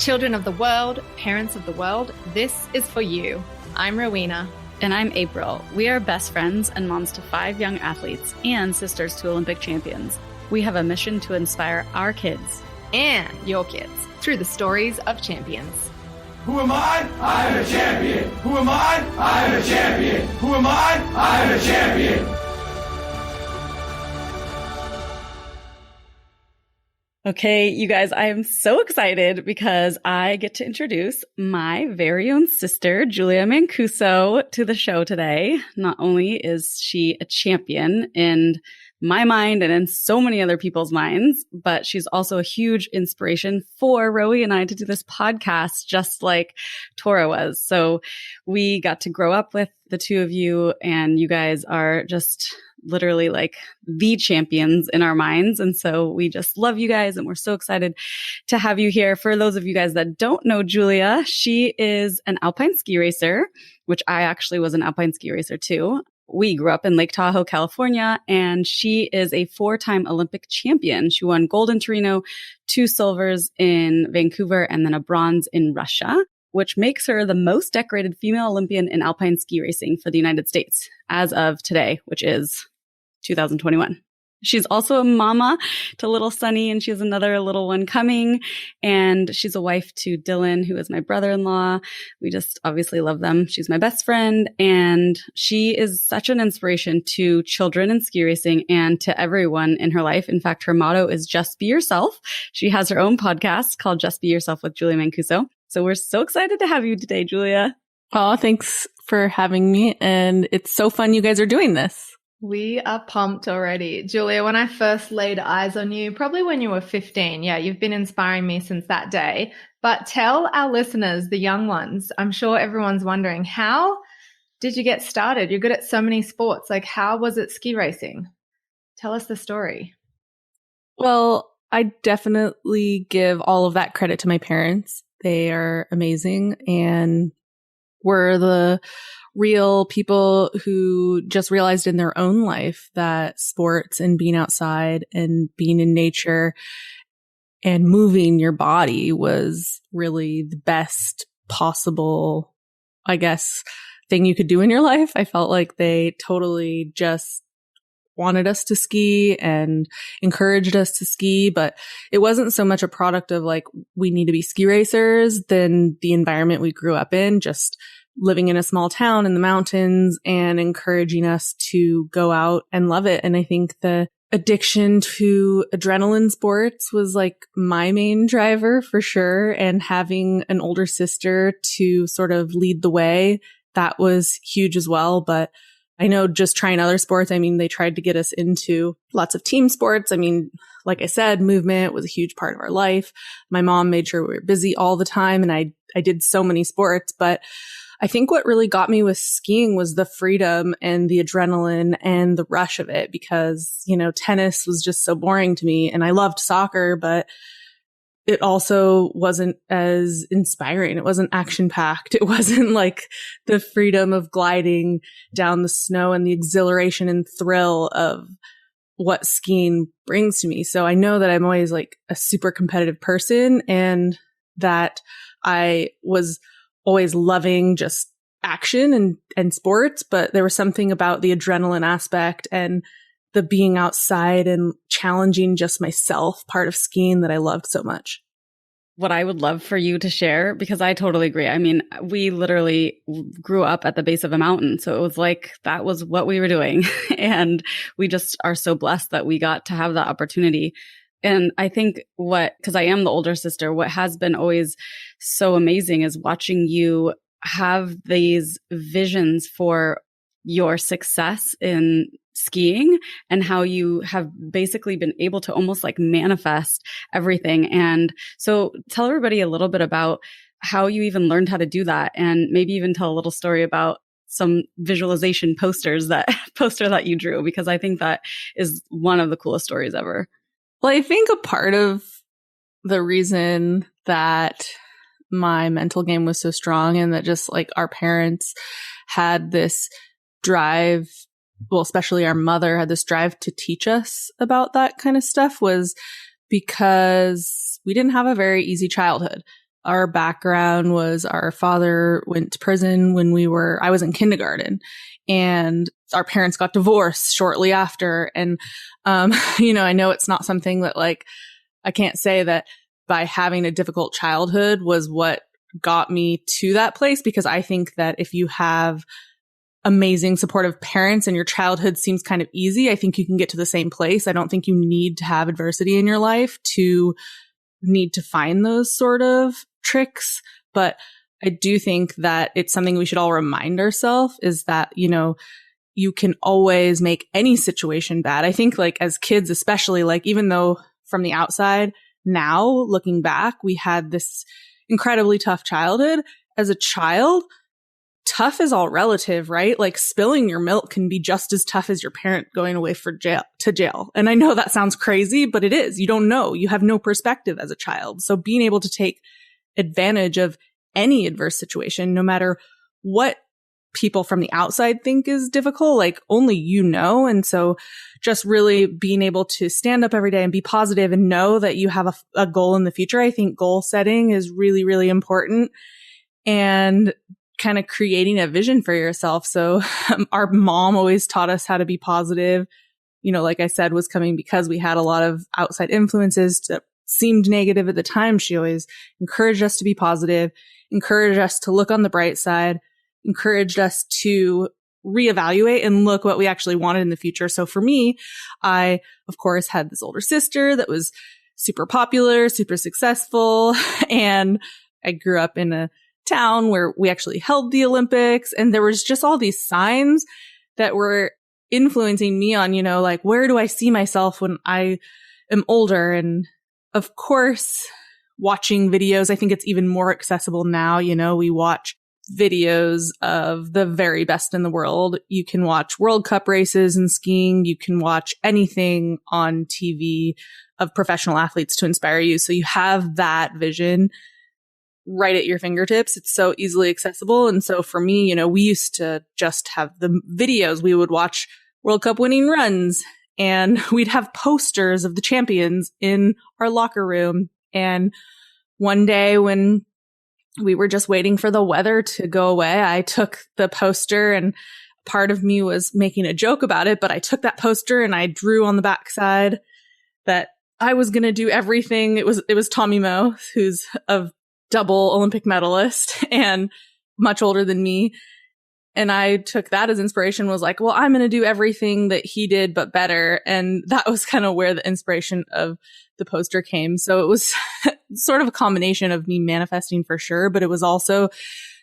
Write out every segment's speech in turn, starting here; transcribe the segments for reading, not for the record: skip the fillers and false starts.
Children of the world, parents of the world, this is for you. I'm Rowena. And I'm April. We are best friends and moms to 5 young athletes and sisters to Olympic champions. We have a mission to inspire our kids and your kids through the stories of champions. Who am I? I am a champion. Who am I? I am a champion. Who am I? I am a champion. Okay, you guys, I am so excited because I get to introduce my very own sister, Julia Mancuso, to the show today. Not only is she a champion in my mind and in so many other people's minds, but she's also a huge inspiration for Rowie and I to do this podcast, just like Tora was. So we got to grow up with the two of you, and you guys are just literally like the champions in our minds. And so we just love you guys, and we're so excited to have you here. For those of you guys that don't know Julia, she is an alpine ski racer, which I actually was an alpine ski racer too. We grew up in Lake Tahoe, California, and she is a 4-time Olympic champion. She won gold in Torino, 2 silvers in Vancouver, and then a bronze in Russia, which makes her the most decorated female Olympian in alpine ski racing for the United States as of today, which is 2021. She's also a mama to little Sunny, and she has another little one coming. And she's a wife to Dylan, who is my brother-in-law. We just obviously love them. She's my best friend, and she is such an inspiration to children in ski racing and to everyone in her life. In fact, her motto is just be yourself. She has her own podcast called Just Be Yourself with Julia Mancuso. So we're so excited to have you today, Julia. Oh, thanks for having me. And it's so fun you guys are doing this. We are pumped already. Julia, when I first laid eyes on you, probably when you were 15, you've been inspiring me since that day. But tell our listeners, the young ones, I'm sure everyone's wondering, how did you get started? You're good at so many sports. Like, how was it ski racing? Tell us the story. Well, I definitely give all of that credit to my parents. They are amazing and were the real people who just realized in their own life that sports and being outside and being in nature and moving your body was really the best possible, I guess, thing you could do in your life. I felt like they totally just wanted us to ski and encouraged us to ski, but it wasn't so much a product of like, we need to be ski racers than the environment we grew up in, just living in a small town in the mountains and encouraging us to go out and love it. And I think the addiction to adrenaline sports was like my main driver for sure. And having an older sister to sort of lead the way, that was huge as well. But I know just trying other sports, I mean, they tried to get us into lots of team sports. I mean, like I said, movement was a huge part of our life. My mom made sure we were busy all the time, and I did so many sports, but I think what really got me with skiing was the freedom and the adrenaline and the rush of it, because, you know, tennis was just so boring to me, and I loved soccer, but it also wasn't as inspiring. It wasn't action packed. It wasn't like the freedom of gliding down the snow and the exhilaration and thrill of what skiing brings to me. So I know that I'm always like a super competitive person, and that I was always loving just action and sports, but there was something about the adrenaline aspect and the being outside and challenging just myself part of skiing that I loved so much. What I would love for you to share, because I totally agree. I mean, we literally grew up at the base of a mountain. So it was like, that was what we were doing. And we just are so blessed that we got to have that opportunity. And I think because I am the older sister, what has been always so amazing is watching you have these visions for your success in skiing and how you have basically been able to almost like manifest everything. And so tell everybody a little bit about how you even learned how to do that, and maybe even tell a little story about some visualization poster that you drew, because I think that is one of the coolest stories ever. Well, I think a part of the reason that my mental game was so strong and that just like our parents had this drive, well, especially our mother had this drive to teach us about that kind of stuff, was because we didn't have a very easy childhood. our background was our father went to prison when I was in kindergarten, and our parents got divorced shortly after. And, I know it's not something that like, I can't say that by having a difficult childhood was what got me to that place, because I think that if you have amazing supportive parents and your childhood seems kind of easy, I think you can get to the same place. I don't think you need to have adversity in your life to need to find those sort of tricks. But I do think that it's something we should all remind ourselves is that, you can always make any situation bad. I think like as kids, especially, like even though from the outside now looking back, we had this incredibly tough childhood. As a child, tough is all relative, right? Like spilling your milk can be just as tough as your parent going away to jail. And I know that sounds crazy, but it is. You don't know. You have no perspective as a child. So being able to take advantage of any adverse situation, no matter what people from the outside think is difficult, like only And so just really being able to stand up every day and be positive and know that you have a goal in the future. I think goal setting is really, really important. And kind of creating a vision for yourself. So our mom always taught us how to be positive. Like I said, was coming because we had a lot of outside influences that seemed negative at the time. She always encouraged us to be positive, encouraged us to look on the bright side, encouraged us to reevaluate and look what we actually wanted in the future. So for me, I, of course, had this older sister that was super popular, super successful. And I grew up in a town where we actually held the Olympics, and there was just all these signs that were influencing me on, like, where do I see myself when I am older? And of course, watching videos, I think it's even more accessible now. We watch videos of the very best in the world. You can watch World Cup races in skiing. You can watch anything on TV of professional athletes to inspire you. So you have that vision right at your fingertips. It's so easily accessible. And so for me, we used to just have the videos. We would watch World Cup winning runs, and we'd have posters of the champions in our locker room. And one day when we were just waiting for the weather to go away, I took the poster, and part of me was making a joke about it, but I took that poster and I drew on the backside that I was going to do everything. It was Tommy Moe, who's a double Olympic medalist and much older than me. And I took that as inspiration, was like, well, I'm going to do everything that he did, but better. And that was kind of where the inspiration of the poster came. So it was sort of a combination of me manifesting for sure, but it was also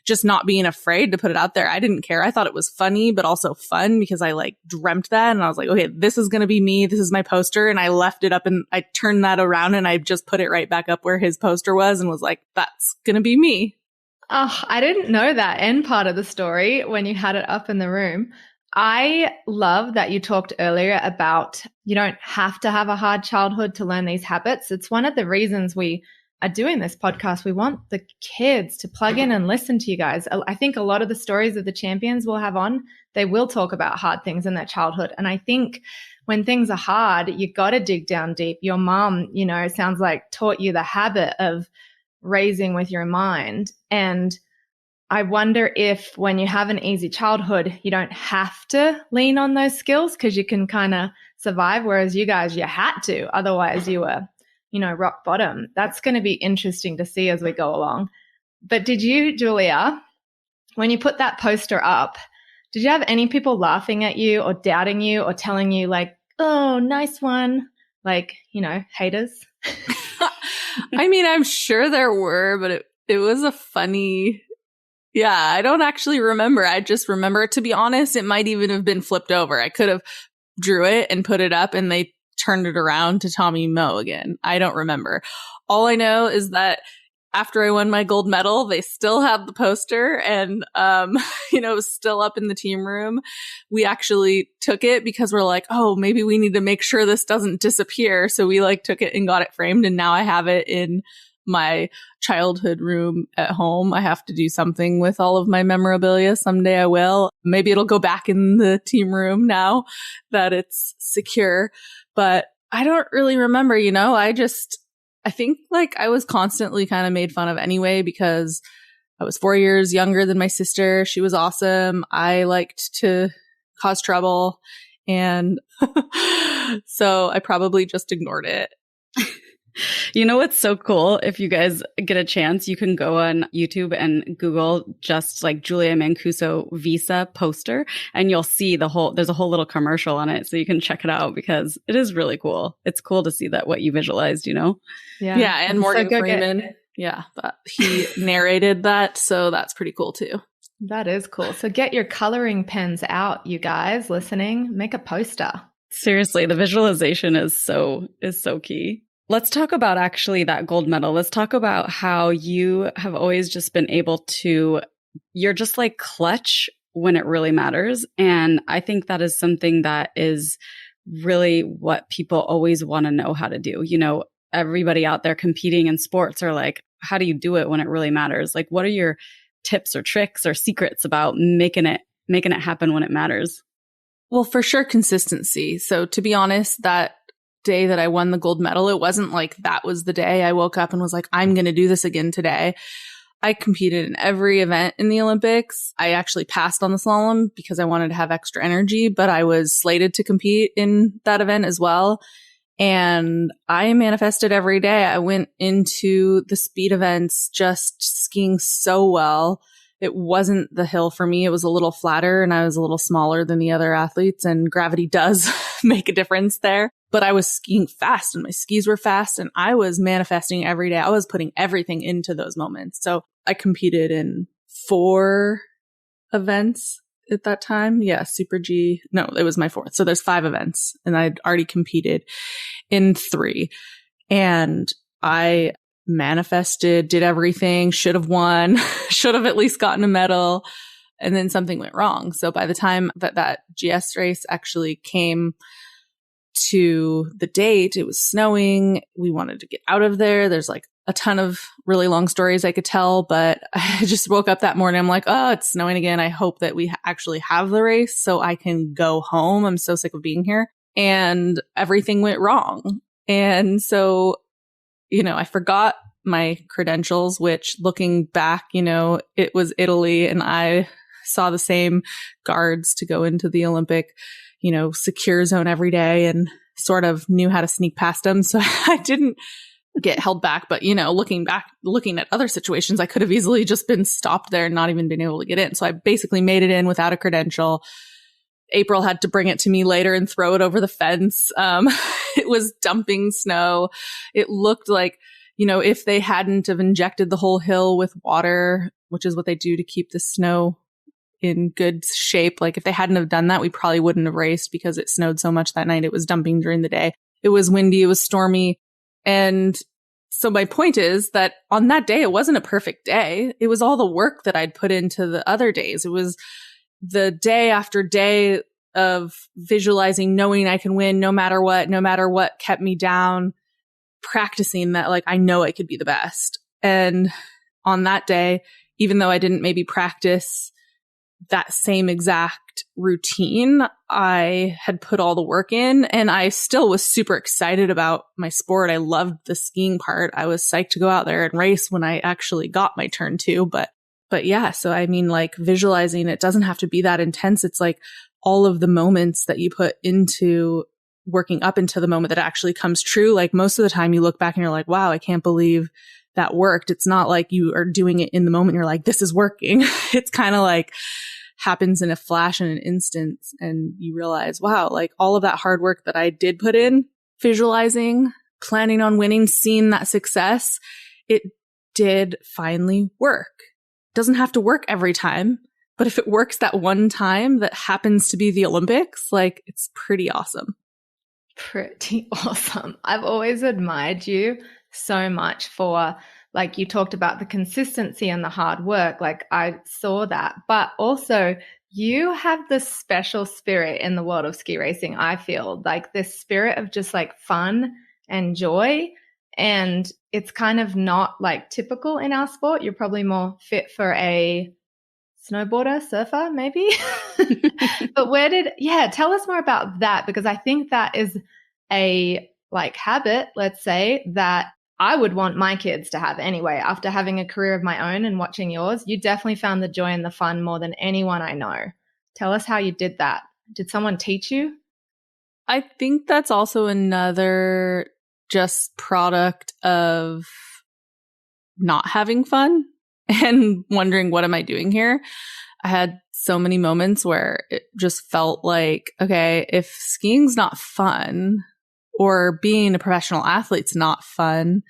just not being afraid to put it out there. I didn't care. I thought it was funny, but also fun, because I like dreamt that. And I was like, okay, this is going to be me. This is my poster. And I left it up and I turned that around and I just put it right back up where his poster was and was like, that's going to be me. Oh, I didn't know that end part of the story when you had it up in the room. I love that you talked earlier about you don't have to have a hard childhood to learn these habits. It's one of the reasons we are doing this podcast. We want the kids to plug in and listen to you guys. I think a lot of the stories of the champions we'll have on, they will talk about hard things in their childhood. And I think when things are hard, you got to dig down deep. Your mom, it sounds like taught you the habit of raising with your mind. And I wonder if when you have an easy childhood, you don't have to lean on those skills because you can kind of survive. Whereas you guys, you had to, otherwise you were, rock bottom. That's going to be interesting to see as we go along. But did you, Julia, when you put that poster up, did you have any people laughing at you or doubting you or telling you like, oh, nice one? Like, haters? I mean, I'm sure there were, but it was a funny, I don't actually remember. I just remember, to be honest, it might even have been flipped over. I could have drew it and put it up and they turned it around to Tommy Moe again. I don't remember. All I know is that after I won my gold medal, they still had the poster and, it was still up in the team room. We actually took it because we're like, oh, maybe we need to make sure this doesn't disappear. So we took it and got it framed. And now I have it in my childhood room at home. I have to do something with all of my memorabilia. Someday I will. Maybe it'll go back in the team room now that it's secure. But I don't really remember, I just I think like I was constantly kind of made fun of anyway because I was 4 years younger than my sister. She was awesome. I liked to cause trouble. And so I probably just ignored it. You know what's so cool? If you guys get a chance, you can go on YouTube and Google just like Julia Mancuso Visa poster, and you'll see there's a whole little commercial on it. So you can check it out because it is really cool. It's cool to see that what you visualized, you know? Yeah. And Morgan Freeman. Yeah. But he narrated that. So that's pretty cool too. That is cool. So get your coloring pens out, you guys listening. Make a poster. Seriously, the visualization is so key. Let's talk about actually that gold medal. Let's talk about how you have always just been able to, you're just like clutch when it really matters. And I think that is something that is really what people always want to know how to do. You know, everybody out there competing in sports are like, how do you do it when it really matters? Like, what are your tips or tricks or secrets about making it happen when it matters? Well, for sure, consistency. So to be honest, that day that I won the gold medal, it wasn't like that was the day I woke up and was like, I'm going to do this again today. I competed in every event in the Olympics. I actually passed on the slalom because I wanted to have extra energy, but I was slated to compete in that event as well. And I manifested every day. I went into the speed events just skiing so well. It wasn't the hill for me. It was a little flatter and I was a little smaller than the other athletes, and gravity does make a difference there. But I was skiing fast and my skis were fast and I was manifesting every day. I was putting everything into those moments. So I competed in 4 events at that time. Yeah, Super G. No, it was my 4th. So there's 5 events and I'd already competed in 3. And I manifested, did everything, should have won, should have at least gotten a medal. And then something went wrong. So by the time that GS race actually came to the date, it was snowing. We wanted to get out of there. There's like a ton of really long stories I could tell, but I just woke up that morning. I'm like, oh, it's snowing again. I hope that we actually have the race so I can go home. I'm so sick of being here. And everything went wrong. And so, you know, I forgot my credentials, which looking back, you know, it was Italy and I saw the same guards to go into the Olympic, you know, secure zone every day and sort of knew how to sneak past them. So I didn't get held back. But, you know, looking at other situations, I could have easily just been stopped there and not even been able to get in. So I basically made it in without a credential. April had to bring it to me later and throw it over the fence. It was dumping snow. It looked like, you know, if they hadn't have injected the whole hill with water, which is what they do to keep the snow in good shape. Like if they hadn't have done that, we probably wouldn't have raced because it snowed so much that night. It was dumping during the day. It was windy. It was stormy. And so my point is that on that day, it wasn't a perfect day. It was all the work that I'd put into the other days. It was the day after day of visualizing, knowing I can win no matter what kept me down, practicing that, like, I know I could be the best. And on that day, even though I didn't maybe practice that same exact routine, I had put all the work in and I still was super excited about my sport. I loved the skiing part. I was psyched to go out there and race when I actually got my turn too. But yeah, so I mean, like visualizing, it doesn't have to be that intense. It's like all of the moments that you put into working up into the moment that actually comes true. Like most of the time you look back and you're like, wow, I can't believe that worked. It's not like you are doing it in the moment. You're like, this is working. It's kind of like happens in a flash in an instant. And you realize, wow, like all of that hard work that I did put in, visualizing, planning on winning, seeing that success, it did finally work. It doesn't have to work every time, but if it works that one time that happens to be the Olympics, like it's pretty awesome. Pretty awesome. I've always admired you so much for, like, you talked about the consistency and the hard work. Like I saw that, but also you have this special spirit in the world of ski racing. I feel like this spirit of just like fun and joy. And it's kind of not like typical in our sport. You're probably more fit for a snowboarder, surfer, maybe. But tell us more about that, because I think that is a like habit, let's say, that I would want my kids to have anyway. After having a career of my own and watching yours, you definitely found the joy and the fun more than anyone I know. Tell us how you did that. Did someone teach you? I think that's also another just product of not having fun and wondering, what am I doing here? I had so many moments where it just felt like, okay, if skiing's not fun or being a professional athlete's not fun,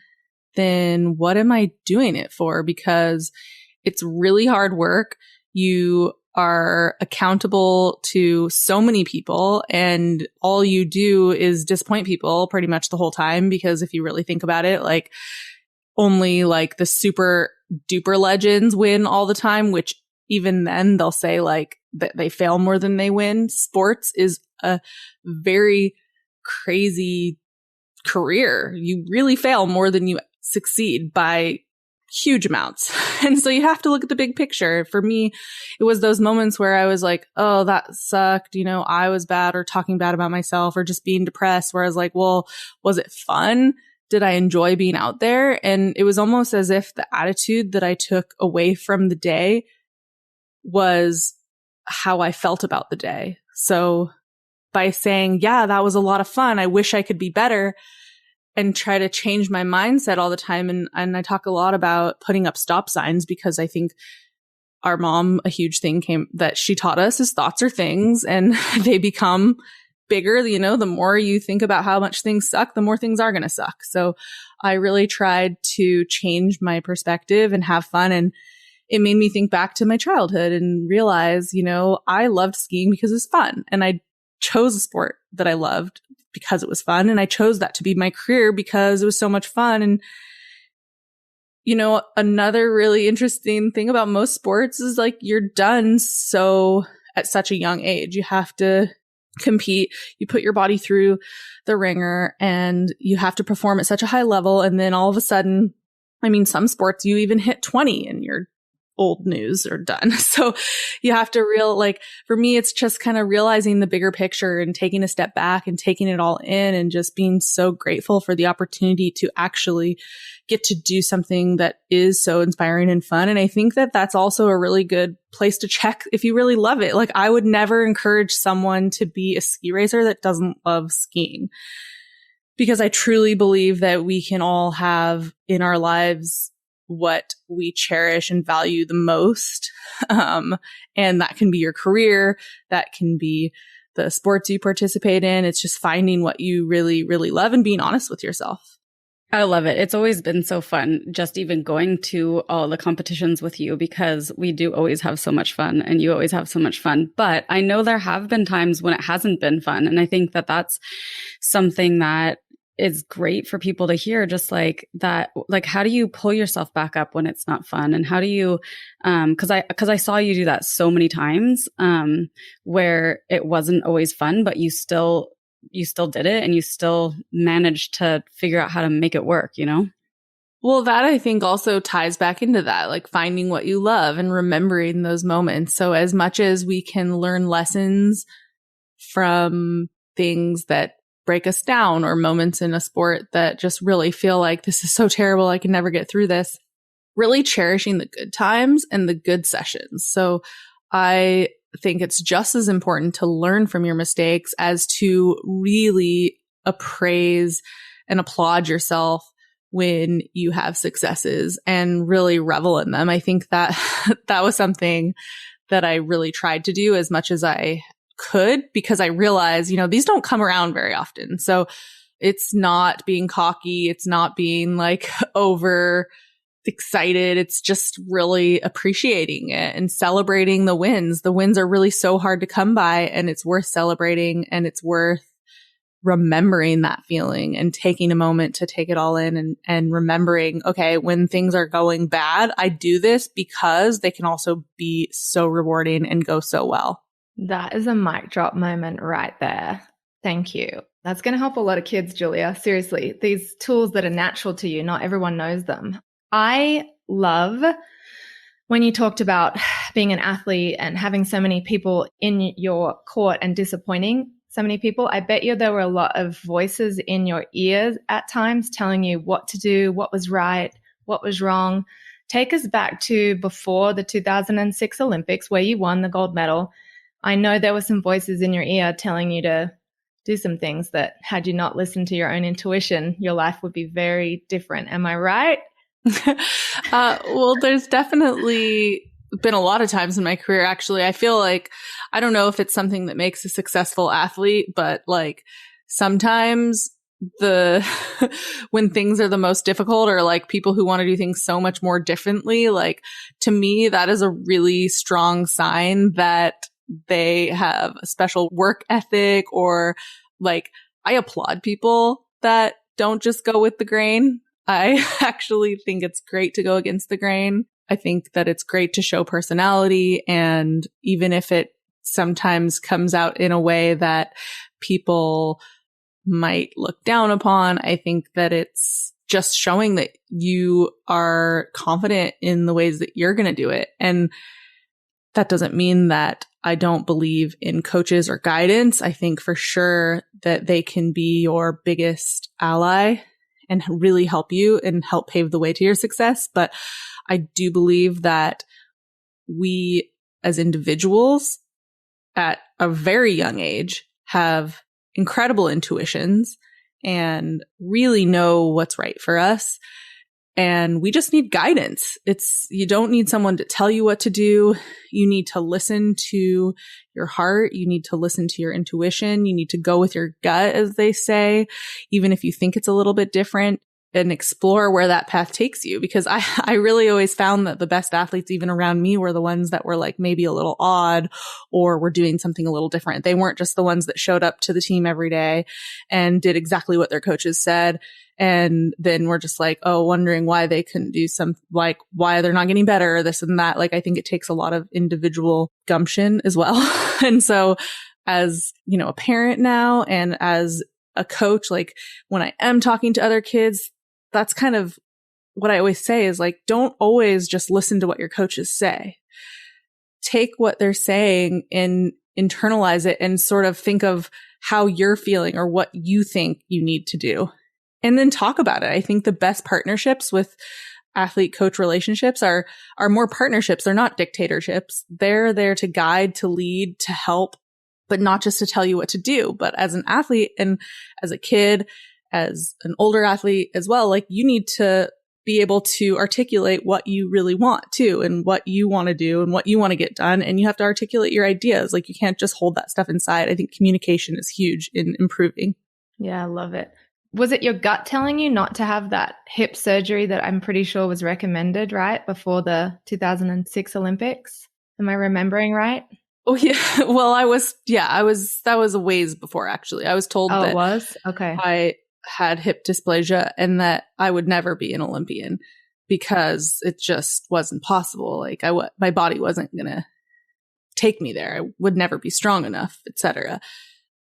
then what am I doing it for? Because it's really hard work. You are accountable to so many people, and all you do is disappoint people pretty much the whole time. Because if you really think about it, like, only like the super duper legends win all the time, which even then they'll say like that they fail more than they win. Sports is a very crazy career. You really fail more than you succeed by huge amounts. And so you have to look at the big picture. For me, it was those moments where I was like, oh, that sucked. You know, I was bad, or talking bad about myself, or just being depressed, where I was like, well, was it fun? Did I enjoy being out there? And it was almost as if the attitude that I took away from the day was how I felt about the day. So by saying, yeah, that was a lot of fun, I wish I could be better, and try to change my mindset all the time. And I talk a lot about putting up stop signs, because I think our mom, a huge thing that she taught us is thoughts are things, and they become bigger. You know, the more you think about how much things suck, the more things are going to suck. So I really tried to change my perspective and have fun. And it made me think back to my childhood and realize, you know, I loved skiing because it was fun. And I chose a sport that I loved because it was fun. And I chose that to be my career because it was so much fun. And, you know, another really interesting thing about most sports is like, you're done at such a young age. You have to compete. You put your body through the ringer, and you have to perform at such a high level. And then all of a sudden, I mean, some sports you even hit 20 and you're old news or done. So you have to for me, it's just kind of realizing the bigger picture and taking a step back and taking it all in, and just being so grateful for the opportunity to actually get to do something that is so inspiring and fun. And I think that that's also a really good place to check if you really love it. Like, I would never encourage someone to be a ski racer that doesn't love skiing, because I truly believe that we can all have in our lives what we cherish and value the most. And that can be your career. That can be the sports you participate in. It's just finding what you really, really love and being honest with yourself. I love it. It's always been so fun just even going to all the competitions with you, because we do always have so much fun, and you always have so much fun. But I know there have been times when it hasn't been fun. And I think that that's something that is great for people to hear, just like that. Like, how do you pull yourself back up when it's not fun? And how do you, cause I saw you do that so many times, where it wasn't always fun, but you still did it, and you still managed to figure out how to make it work, you know? Well, that I think also ties back into that, like finding what you love and remembering those moments. So as much as we can learn lessons from things that break us down, or moments in a sport that just really feel like, this is so terrible, I can never get through this, really cherishing the good times and the good sessions. So I think it's just as important to learn from your mistakes as to really appraise and applaud yourself when you have successes and really revel in them. I think that that was something that I really tried to do as much as I could, because I realized, you know, these don't come around very often. So it's not being cocky. It's not being like over excited. It's just really appreciating it and celebrating the wins. The wins are really so hard to come by, and it's worth celebrating, and it's worth remembering that feeling and taking a moment to take it all in, and remembering, okay, when things are going bad, I do this because they can also be so rewarding and go so well. That is a mic drop moment right there. Thank you. That's going to help a lot of kids, Julia. Seriously, these tools that are natural to you, not everyone knows them. I love when you talked about being an athlete and having so many people in your court and disappointing. so many people, I bet you there were a lot of voices in your ears at times telling you what to do, what was right, what was wrong. Take us back to before the 2006 Olympics where you won the gold medal. I know there were some voices in your ear telling you to do some things that had you not listened to your own intuition, your life would be very different. Am I right? Well, there's definitely been a lot of times in my career, actually. I feel like, I don't know if it's something that makes a successful athlete, but like sometimes when things are the most difficult, or like people who want to do things so much more differently, like to me, that is a really strong sign that they have a special work ethic, or like I applaud people that don't just go with the grain. I actually think it's great to go against the grain. I think that it's great to show personality. And even if it sometimes comes out in a way that people might look down upon, I think that it's just showing that you are confident in the ways that you're going to do it. And that doesn't mean that I don't believe in coaches or guidance. I think for sure that they can be your biggest ally and really help you and help pave the way to your success. But I do believe that we as individuals at a very young age have incredible intuitions and really know what's right for us. And we just need guidance. You don't need someone to tell you what to do. You need to listen to your heart. You need to listen to your intuition. You need to go with your gut, as they say, even if you think it's a little bit different, and explore where that path takes you. Because I really always found that the best athletes, even around me, were the ones that were like maybe a little odd or were doing something a little different. They weren't just the ones that showed up to the team every day and did exactly what their coaches said. And then we're just like, oh, wondering why they couldn't do like why they're not getting better, or this and that. Like, I think it takes a lot of individual gumption as well. And so as, you know, a parent now and as a coach, like when I am talking to other kids, that's kind of what I always say is like, don't always just listen to what your coaches say. Take what they're saying and internalize it and sort of think of how you're feeling or what you think you need to do. And then talk about it. I think the best partnerships with athlete coach relationships are more partnerships. They're not dictatorships. They're there to guide, to lead, to help, but not just to tell you what to do. But as an athlete and as a kid, as an older athlete as well, like you need to be able to articulate what you really want too, and what you want to do and what you want to get done. And you have to articulate your ideas. Like you can't just hold that stuff inside. I think communication is huge in improving. Yeah, I love it. Was it your gut telling you not to have that hip surgery that I'm pretty sure was recommended, right, before the 2006 Olympics? Am I remembering right? Oh, yeah. Well, that was a ways before, actually. I was told that it was? Okay. I had hip dysplasia and that I would never be an Olympian because it just wasn't possible. Like my body wasn't going to take me there. I would never be strong enough, etc.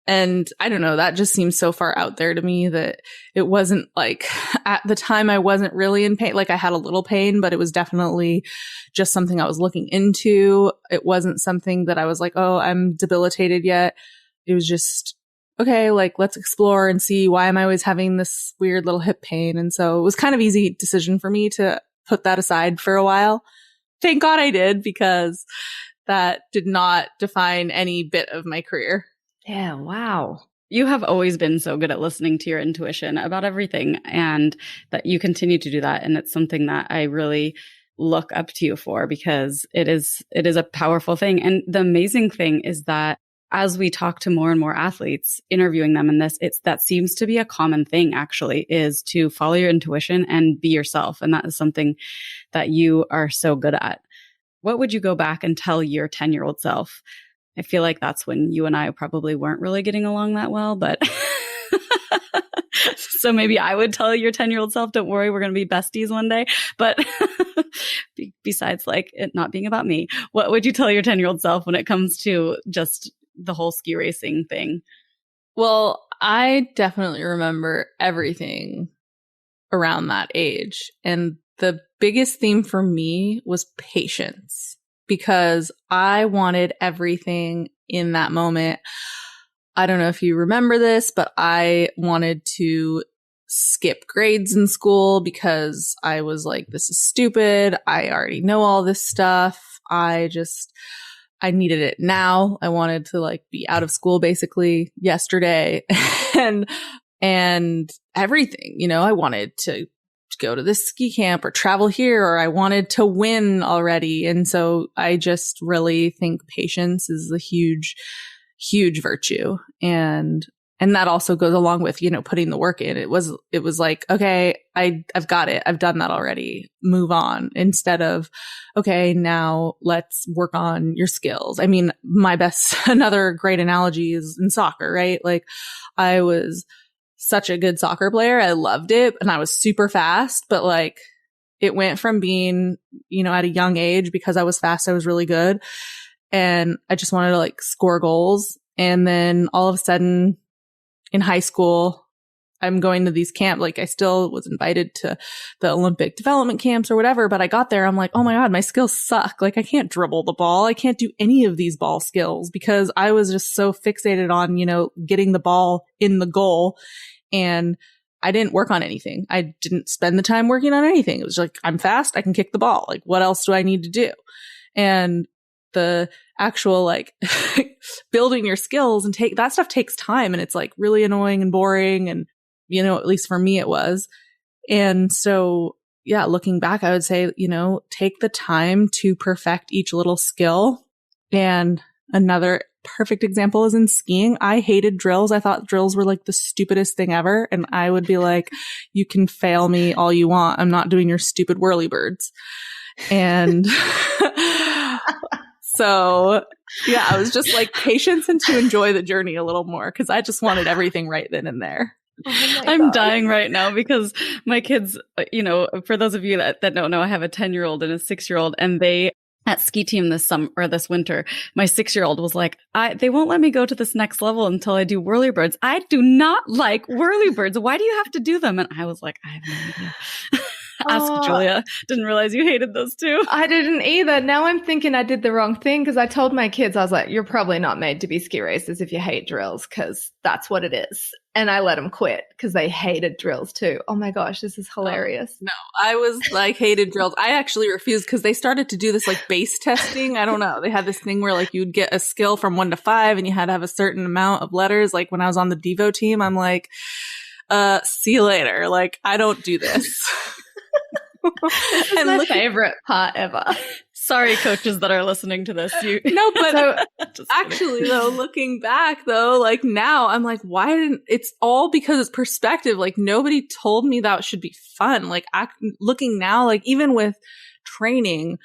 And I don't know, that just seems so far out there to me that it wasn't like at the time I wasn't really in pain. Like I had a little pain, but it was definitely just something I was looking into. It wasn't something that I was like, oh, I'm debilitated yet. It was just, okay, like let's explore and see, why am I always having this weird little hip pain? And so it was kind of easy decision for me to put that aside for a while. Thank God I did, because that did not define any bit of my career. Yeah, wow. You have always been so good at listening to your intuition about everything, and that you continue to do that. And it's something that I really look up to you for, because it is a powerful thing. And the amazing thing is that as we talk to more and more athletes, interviewing them in this, that seems to be a common thing, actually, is to follow your intuition and be yourself. And that is something that you are so good at. What would you go back and tell your 10-year-old self? I feel like that's when you and I probably weren't really getting along that well, but so maybe I would tell your 10-year-old self, don't worry, we're going to be besties one day. But besides like it not being about me, what would you tell your 10-year-old self when it comes to just the whole ski racing thing? Well, I definitely remember everything around that age. And the biggest theme for me was patience, because I wanted everything in that moment. I don't know if you remember this, but I wanted to skip grades in school because I was like, this is stupid. I already know all this stuff. I needed it now. I wanted to like be out of school basically yesterday and everything, you know, I wanted to go to this ski camp or travel here, or I wanted to win already. And so I just really think patience is a huge, huge virtue. And that also goes along with, you know, putting the work in. It was like, okay, I've got it. I've done that already. Move on, instead of, okay, now let's work on your skills. I mean, another great analogy is in soccer, right? Like I was such a good soccer player. I loved it and I was super fast, but like it went from being, you know, at a young age, because I was fast, I was really good. And I just wanted to like score goals. And then all of a sudden, in high school, I'm going to these camps. Like I still was invited to the Olympic development camps or whatever, but I got there. I'm like, oh my God, my skills suck. Like I can't dribble the ball. I can't do any of these ball skills because I was just so fixated on, you know, getting the ball in the goal. And I didn't work on anything. I didn't spend the time working on anything. It was like, I'm fast. I can kick the ball. Like what else do I need to do? And the actual like building your skills and that stuff takes time, and it's like really annoying and boring. And, you know, at least for me it was. And so, yeah, looking back, I would say, you know, take the time to perfect each little skill. And another perfect example is in skiing. I hated drills. I thought drills were like the stupidest thing ever. And I would be like, you can fail me all you want. I'm not doing your stupid whirly birds. And so, yeah, I was just like patience and to enjoy the journey a little more because I just wanted everything right then and there. Oh I'm dying right now because my kids, you know, for those of you that don't know, I have a 10-year-old and a 6-year-old, and they at ski team this winter, my 6-year-old was like, they won't let me go to this next level until I do whirly birds. I do not like whirly birds. Why do you have to do them? And I was like, I have no idea. Ask Julia. Didn't realize you hated those too. I didn't either. Now I'm thinking I did the wrong thing because I told my kids, I was like, you're probably not made to be ski racers if you hate drills because that's what it is. And I let them quit because they hated drills too. Oh my gosh, this is hilarious. No, I was like hated drills. I actually refused because they started to do this like base testing. I don't know. They had this thing where like you'd get a skill from 1 to 5 and you had to have a certain amount of letters. Like when I was on the Devo team, I'm like, see you later. Like I don't do this. This is my favorite part ever. Sorry, coaches that are listening to this. No, but actually, though, looking back, though, like now, I'm like, why didn't? It's all because it's perspective. Like nobody told me that should be fun. Like looking now, like even with training,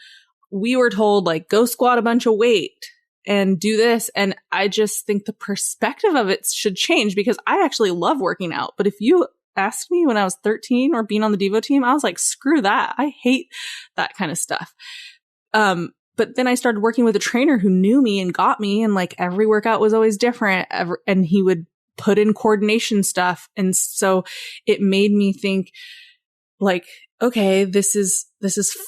we were told like go squat a bunch of weight and do this, and I just think the perspective of it should change because I actually love working out. But if you asked me when I was 13 or being on the Devo team, I was like, screw that. I hate that kind of stuff. But then I started working with a trainer who knew me and got me, and like every workout was always different. And he would put in coordination stuff. And so it made me think like, okay, this is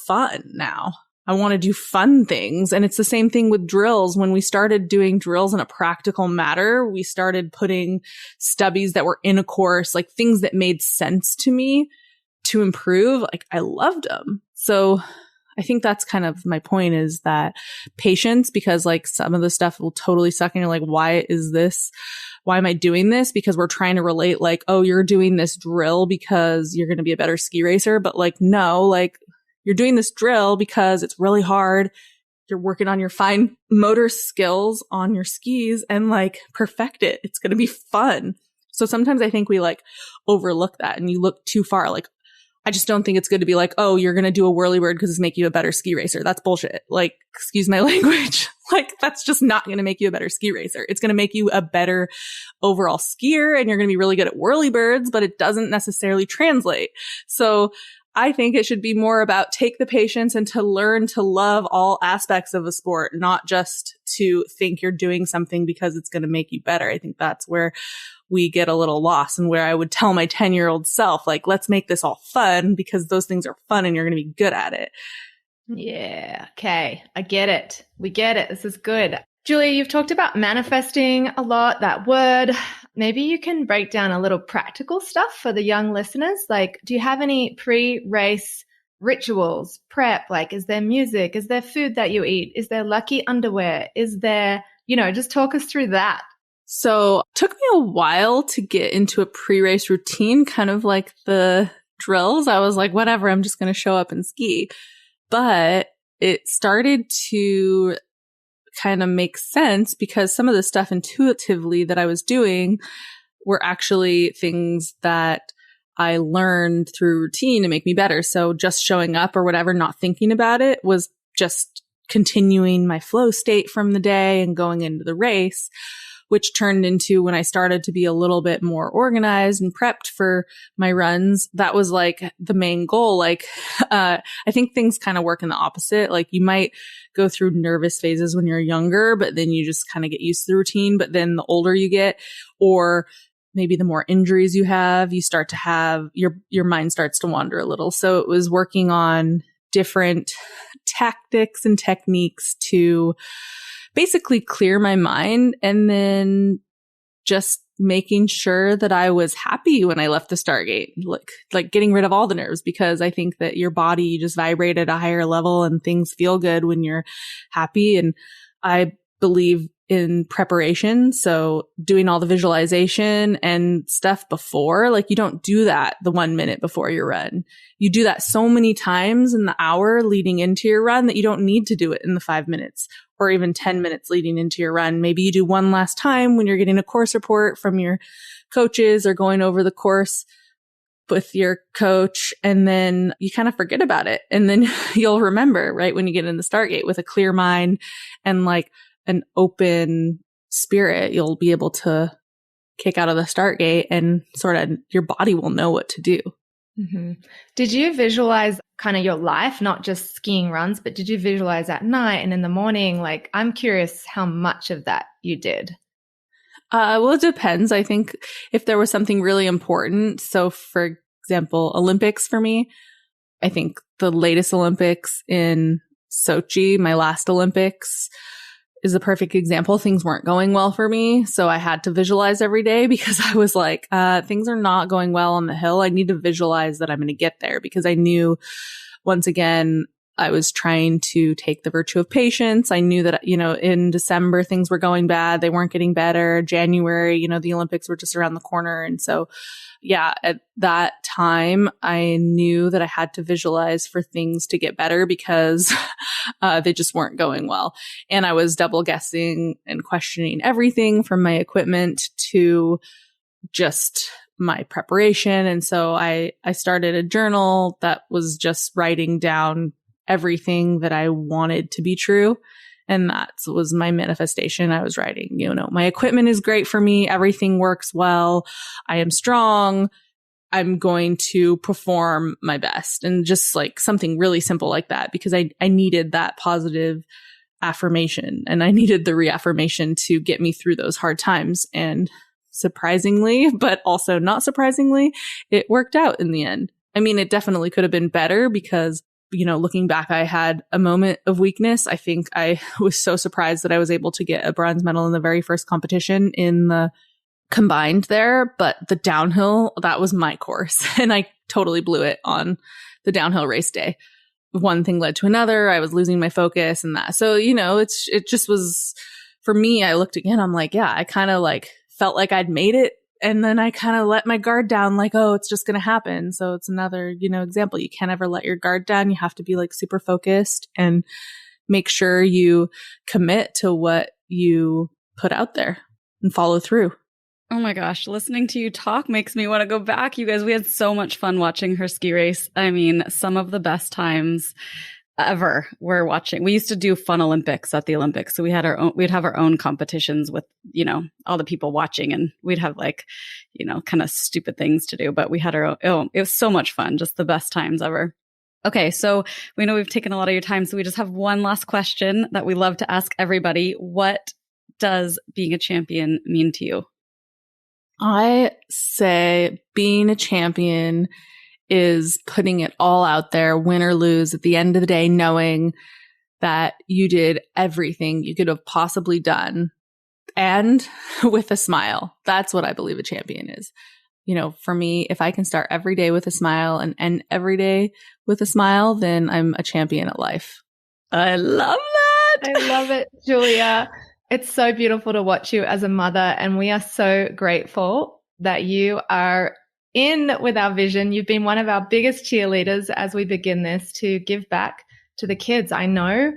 fun now. I want to do fun things. And it's the same thing with drills. When we started doing drills in a practical matter, we started putting stubbies that were in a course, like things that made sense to me to improve. Like I loved them. So I think that's kind of my point, is that patience, because like some of the stuff will totally suck and you're like, why am I doing this? Because we're trying to relate like, oh, you're doing this drill because you're going to be a better ski racer. But like, no, like you're doing this drill because it's really hard. You're working on your fine motor skills on your skis and like perfect it. It's going to be fun. So sometimes I think we like overlook that and you look too far. Like, I just don't think it's good to be like, oh, you're going to do a whirly bird because it's make you a better ski racer. That's bullshit. Like, excuse my language. Like, that's just not going to make you a better ski racer. It's going to make you a better overall skier and you're going to be really good at whirly birds, but it doesn't necessarily translate. So I think it should be more about take the patience and to learn to love all aspects of a sport, not just to think you're doing something because it's going to make you better. I think that's where we get a little lost, and where I would tell my 10-year-old self, like, let's make this all fun because those things are fun and you're going to be good at it. Yeah. Okay. I get it. We get it. This is good. Julia, you've talked about manifesting a lot, that word. Maybe you can break down a little practical stuff for the young listeners. Like, do you have any pre-race rituals, prep? Like, is there music? Is there food that you eat? Is there lucky underwear? Is there, just talk us through that. So it took me a while to get into a pre-race routine, kind of like the drills. I was like, whatever, I'm just going to show up and ski. But it started to kind of make sense because some of the stuff intuitively that I was doing were actually things that I learned through routine to make me better. So just showing up or whatever, not thinking about it, was just continuing my flow state from the day and going into the race, which turned into, when I started to be a little bit more organized and prepped for my runs, that was like the main goal. Like, I think things kind of work in the opposite. Like, you might go through nervous phases when you're younger, but then you just kind of get used to the routine. But then the older you get, or maybe the more injuries you have, you start to have your mind starts to wander a little. So it was working on different tactics and techniques to basically clear my mind, and then just making sure that I was happy when I left the start gate, like getting rid of all the nerves, because I think that your body just vibrate at a higher level and things feel good when you're happy. And I believe in preparation. So doing all the visualization and stuff before, like, you don't do that the 1 minute before your run. You do that so many times in the hour leading into your run that you don't need to do it in the 5 minutes or even 10 minutes leading into your run. Maybe you do one last time when you're getting a course report from your coaches or going over the course with your coach, and then you kind of forget about it. And then you'll remember, right, when you get in the start gate with a clear mind and like an open spirit, you'll be able to kick out of the start gate and sort of your body will know what to do. Mm-hmm. Did you visualize kind of your life, not just skiing runs, but did you visualize at night and in the morning? Like, I'm curious how much of that you did. Well, it depends. I think if there was something really important. So for example, Olympics for me, I think the latest Olympics in Sochi, my last Olympics, is a perfect example. Things weren't going well for me. So I had to visualize every day because I was like, things are not going well on the hill. I need to visualize that I'm going to get there, because I knew, once again, I was trying to take the virtue of patience. I knew that, in December, things were going bad. They weren't getting better. January, the Olympics were just around the corner. And so, yeah, at that time, I knew that I had to visualize for things to get better because they just weren't going well. And I was double guessing and questioning everything from my equipment to just my preparation. And so I started a journal that was just writing down everything that I wanted to be true. And that was my manifestation. I was writing, my equipment is great for me. Everything works well. I am strong. I'm going to perform my best. And just like something really simple like that, because I needed that positive affirmation, and I needed the reaffirmation to get me through those hard times. And surprisingly, but also not surprisingly, it worked out in the end. I mean, it definitely could have been better because, looking back, I had a moment of weakness. I think I was so surprised that I was able to get a bronze medal in the very first competition in the combined there. But the downhill, that was my course. And I totally blew it on the downhill race day. One thing led to another. I was losing my focus and that. So, it just was, for me, I looked again, I'm like, yeah, I kind of like felt like I'd made it. And then I kind of let my guard down, like, oh, it's just going to happen. So it's another, example. You can't ever let your guard down. You have to be like super focused and make sure you commit to what you put out there and follow through. Oh my gosh, listening to you talk makes me want to go back. You guys, we had so much fun watching her ski race. I mean, some of the best times ever we're watching. We used to do fun Olympics at the Olympics. So we'd have our own competitions with, all the people watching, and we'd have like, kind of stupid things to do, but we had our own, it was so much fun. Just the best times ever. Okay. So we know we've taken a lot of your time. So we just have one last question that we love to ask everybody. What does being a champion mean to you? I say being a champion is putting it all out there, win or lose, at the end of the day, knowing that you did everything you could have possibly done and with a smile. That's what I believe a champion is. You know, for me, if I can start every day with a smile and end every day with a smile, then I'm a champion at life. I love that. I love it, Julia. It's so beautiful to watch you as a mother, and we are so grateful that you are in with our vision. You've been one of our biggest cheerleaders as we begin this to give back to the kids. I know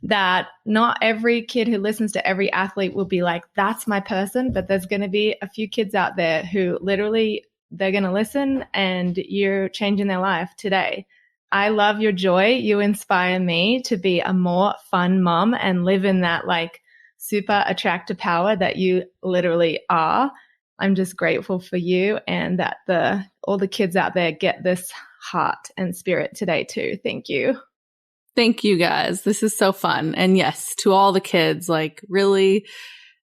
that not every kid who listens to every athlete will be like, that's my person, but there's going to be a few kids out there who literally, they're going to listen and you're changing their life today. I love your joy. You inspire me to be a more fun mom and live in that like super attractive power that you literally are. I'm just grateful for you and that all the kids out there get this heart and spirit today too. Thank you. Thank you guys. This is so fun. And yes, to all the kids, like really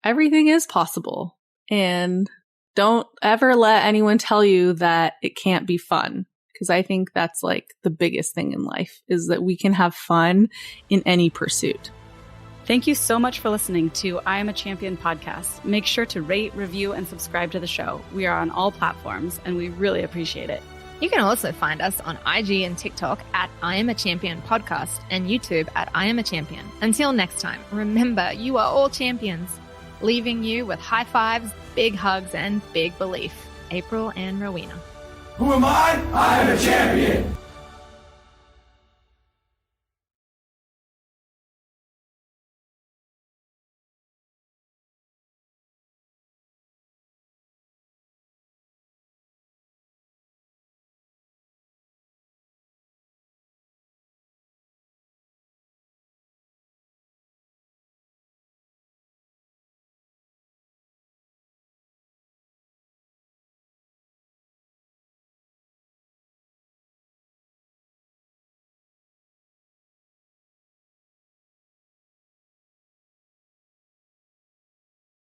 everything is possible. And don't ever let anyone tell you that it can't be fun. Because I think that's like the biggest thing in life is that we can have fun in any pursuit. Thank you so much for listening to I Am a Champion podcast. Make sure to rate, review, and subscribe to the show. We are on all platforms and we really appreciate it. You can also find us on IG and TikTok at I Am a Champion Podcast and YouTube at I Am a Champion. Until next time, remember you are all champions, leaving you with high fives, big hugs, and big belief. April and Rowena. Who am I? I am a champion.